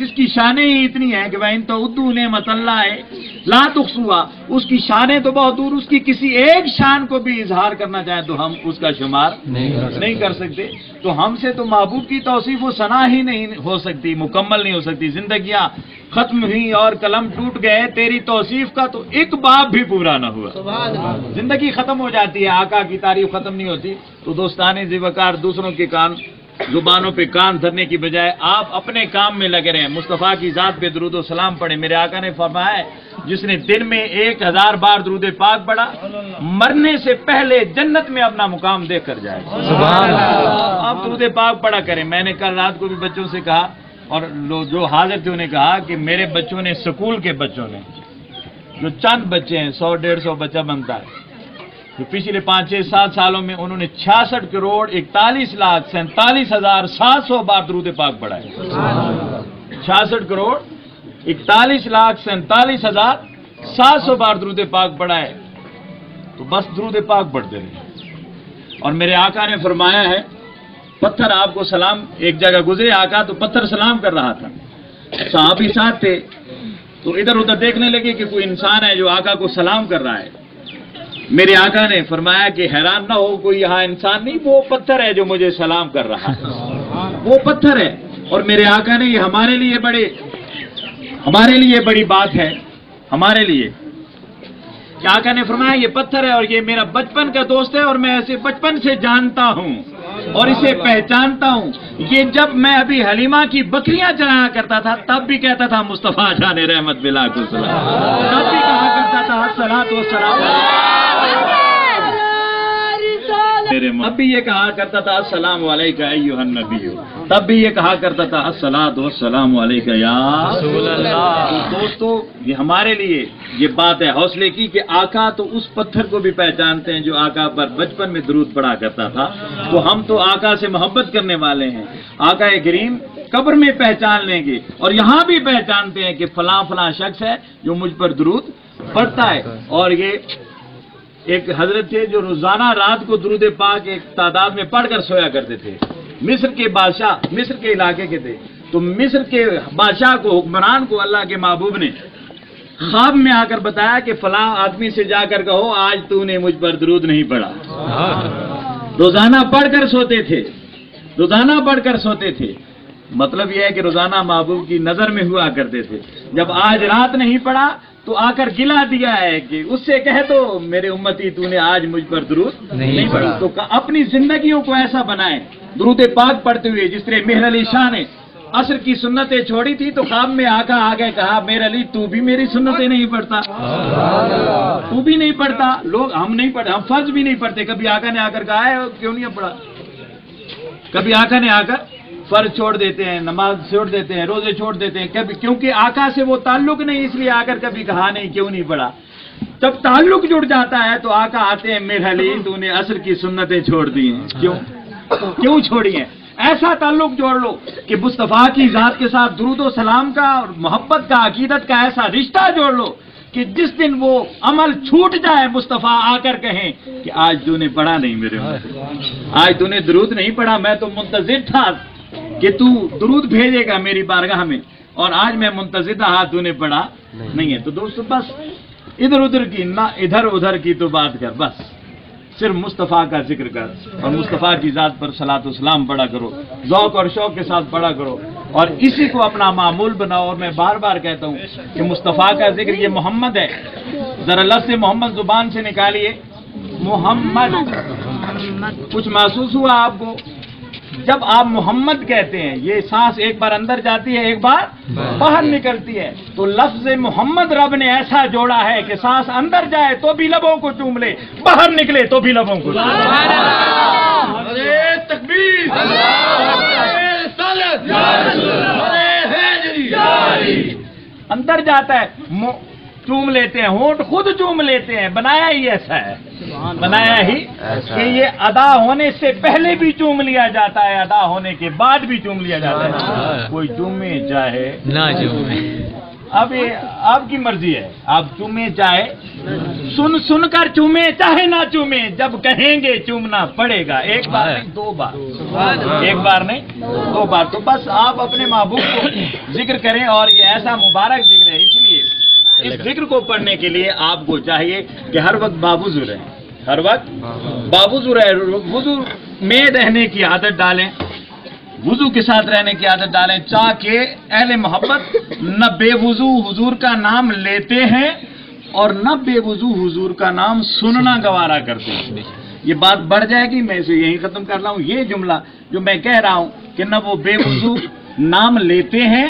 جس کی شانیں ہی اتنی ہیں کہ وہ ان تو ادو نعمت اللہ ہے لا تحصوها، اس کی شانیں تو بہت دور، اس کی کسی ایک شان کو بھی اظہار کرنا چاہیں تو ہم اس کا شمار نہیں کر سکتے۔ تو ہم سے تو محبوب کی توصیف و ثنا ہی نہیں ہو سکتی، مکمل نہیں ہو سکتی۔ زندگیاں ختم ہوئی اور قلم ٹوٹ گئے، تیری توصیف کا تو ایک باب بھی پورا نہ ہوا۔ زندگی ختم ہو جاتی ہے، آقا کی تعریف ختم نہیں ہوتی۔ تو دوستانے ذی وقار دوسروں کے زبانوں پہ کان دھرنے کی بجائے آپ اپنے کام میں لگے رہیں، مصطفیٰ کی ذات پہ درود و سلام پڑھیں۔ میرے آقا نے فرمایا ہے جس نے دن میں 1000 بار درود پاک پڑھا، مرنے سے پہلے جنت میں اپنا مقام دیکھ کر جائے۔ آپ درود پاک پڑھا کریں۔ میں نے کل رات کو بھی بچوں سے کہا، اور جو حاضر تھے انہیں کہا کہ میرے بچوں نے، اسکول کے بچوں نے، جو چند بچے ہیں، 100-150 بچہ بنتا ہے، جو پچھلے 5-6-7 سالوں میں انہوں نے 66,41,47,700 بار درود پاک پڑھا ہے۔ 66,41,47,700 بار درود پاک پڑھا ہے۔ تو بس درود پاک پڑھتے رہے۔ اور میرے آقا نے فرمایا ہے، پتھر آپ کو سلام، ایک جگہ گزرے آقا تو پتھر سلام کر رہا تھا، صحابی ساتھ تھے، تو ادھر ادھر دیکھنے لگے کہ کوئی انسان ہے جو آقا کو سلام کر رہا ہے۔ میرے آقا نے فرمایا کہ حیران نہ ہو، کوئی یہاں انسان نہیں، وہ پتھر ہے جو مجھے سلام کر رہا ہے، وہ پتھر ہے۔ اور میرے آقا نے یہ ہمارے لیے بڑی بات ہے، ہمارے لیے کہ آقا نے فرمایا یہ پتھر ہے اور یہ میرا بچپن کا دوست ہے، اور میں اسے بچپن سے جانتا ہوں اور اسے پہچانتا ہوں۔ یہ جب میں ابھی حلیمہ کی بکریاں چرایا کرتا تھا تب بھی کہتا تھا مصطفیٰ جان رحمت بلا کو سلام، تب بھی کہا کرتا تھا الصلاۃ والسلام، اب بھی یہ کہا کرتا تھا السلام علیکہ ایھا النبی، تب بھی یہ کہا کرتا تھا الصلاۃ والسلام علیکہ یا رسول اللہ۔ دوستو یہ ہمارے لیے یہ بات ہے حوصلے کی کہ آقا تو اس پتھر کو بھی پہچانتے ہیں جو آقا پر بچپن میں درود پڑھا کرتا تھا۔ تو ہم تو آقا سے محبت کرنے والے ہیں، آقا کریم قبر میں پہچان لیں گے اور یہاں بھی پہچانتے ہیں کہ فلاں فلاں شخص ہے جو مجھ پر درود پڑھتا ہے۔ اور یہ ایک حضرت تھے جو روزانہ رات کو درود پاک ایک تعداد میں پڑھ کر سویا کرتے تھے، مصر کے بادشاہ، مصر کے علاقے کے تھے۔ تو مصر کے بادشاہ کو، حکمران کو اللہ کے محبوب نے خواب میں آ کر بتایا کہ فلاں آدمی سے جا کر کہو آج تو نے مجھ پر درود نہیں پڑھا۔ روزانہ پڑھ کر سوتے تھے، روزانہ پڑھ کر سوتے تھے، مطلب یہ ہے کہ روزانہ محبوب کی نظر میں ہوا کرتے تھے۔ جب آج رات نہیں پڑھا تو آ کر گلا دیا ہے کہ اس سے کہہ دو میرے امتی تو نے آج مجھ پر درود نہیں پڑھا۔ تو اپنی زندگیوں کو ایسا بنائیں درود پاک پڑھتے ہوئے، جس طرح مہر علی شاہ نے عصر کی سنتیں چھوڑی تھی تو خواب میں آقا آ گئے، کہا مہر علی تو بھی میری سنتیں نہیں پڑھتا، تو بھی نہیں پڑھتا، لوگ ہم نہیں پڑھتے، ہم فرض بھی نہیں پڑھتے۔ کبھی آقا نے آ کر کہا ہے کیوں نہیں پڑھا؟ کبھی آقا نے آ کر فرض چھوڑ دیتے ہیں، نماز چھوڑ دیتے ہیں، روزے چھوڑ دیتے ہیں، کبھی کیونکہ آقا سے وہ تعلق نہیں، اس لیے آ کر کبھی کہا نہیں کیوں نہیں پڑھا۔ جب تعلق جڑ جاتا ہے تو آقا آتے ہیں، میرے علی تو نے عصر کی سنتیں چھوڑ دی ہیں، کیوں چھوڑی ہیں؟ ایسا تعلق جوڑ لو کہ مصطفیٰ کی ذات کے ساتھ درود و سلام کا اور محبت کا، عقیدت کا ایسا رشتہ جوڑ لو کہ جس دن وہ عمل چھوٹ جائے مصطفیٰ آ کر کہیں کہ آج تو نے پڑھا نہیں میرے، آج تو نے درود نہیں پڑھا، میں تو منتظر تھا کہ تو درود بھیجے گا میری بارگاہ میں، اور آج میں منتظر تھا تو نے پڑھا نہیں ہے۔ تو دوستو بس ادھر ادھر کی نہ ادھر ادھر کی تو بات کر، بس صرف مصطفیٰ کا ذکر کر اور مصطفیٰ کی ذات پر صلاۃ و سلام پڑھا کرو، ذوق اور شوق کے ساتھ پڑھا کرو اور اسی کو اپنا معمول بناؤ۔ اور میں بار بار کہتا ہوں کہ مصطفیٰ کا ذکر یہ محمد ہے، ذرا لفظ سے محمد زبان سے نکالیے، محمد۔ کچھ محسوس ہوا آپ کو؟ جب آپ محمد کہتے ہیں یہ سانس ایک بار اندر جاتی ہے، ایک بار باہر نکلتی ہے، تو لفظ محمد رب نے ایسا جوڑا ہے کہ سانس اندر جائے تو بھی لبوں کو چوم لے، باہر نکلے تو بھی لبوں کو چوم لے۔ تکبیر، اندر جاتا ہے، چوم لیتے ہیں، ہونٹ خود چوم لیتے ہیں، بنایا ہی ایسا ہے، بنایا ہی کہ یہ ادا ہونے سے پہلے بھی چوم لیا جاتا ہے، ادا ہونے کے بعد بھی چوم لیا جاتا ہے۔ کوئی چومے چاہے نہ چومے، اب یہ آپ کی مرضی ہے، آپ چومیں چاہے سن کر چومیں چاہے نہ چومیں، جب کہیں گے چومنا پڑے گا، ایک بار نہیں 2 بار، ایک بار نہیں 2 بار۔ تو بس آپ اپنے محبوب کو ذکر کریں، اور یہ ایسا مبارک ذکر ہے، اس لیے اس ذکر کو پڑھنے کے لیے آپ کو چاہیے کہ ہر وقت باوضو رہیں، ہر وقت باوضو رہیں، وضو میں رہنے کی عادت ڈالیں، وضو کے ساتھ رہنے کی عادت ڈالیں، تاکہ اہل محبت نہ بے وضو حضور کا نام لیتے ہیں اور نہ بے وضو حضور کا نام سننا گوارا کرتے ہیں۔ یہ بات بڑھ جائے گی، میں اسے یہیں ختم کر رہا ہوں۔ یہ جملہ جو میں کہہ رہا ہوں کہ نہ وہ بے وضو نام لیتے ہیں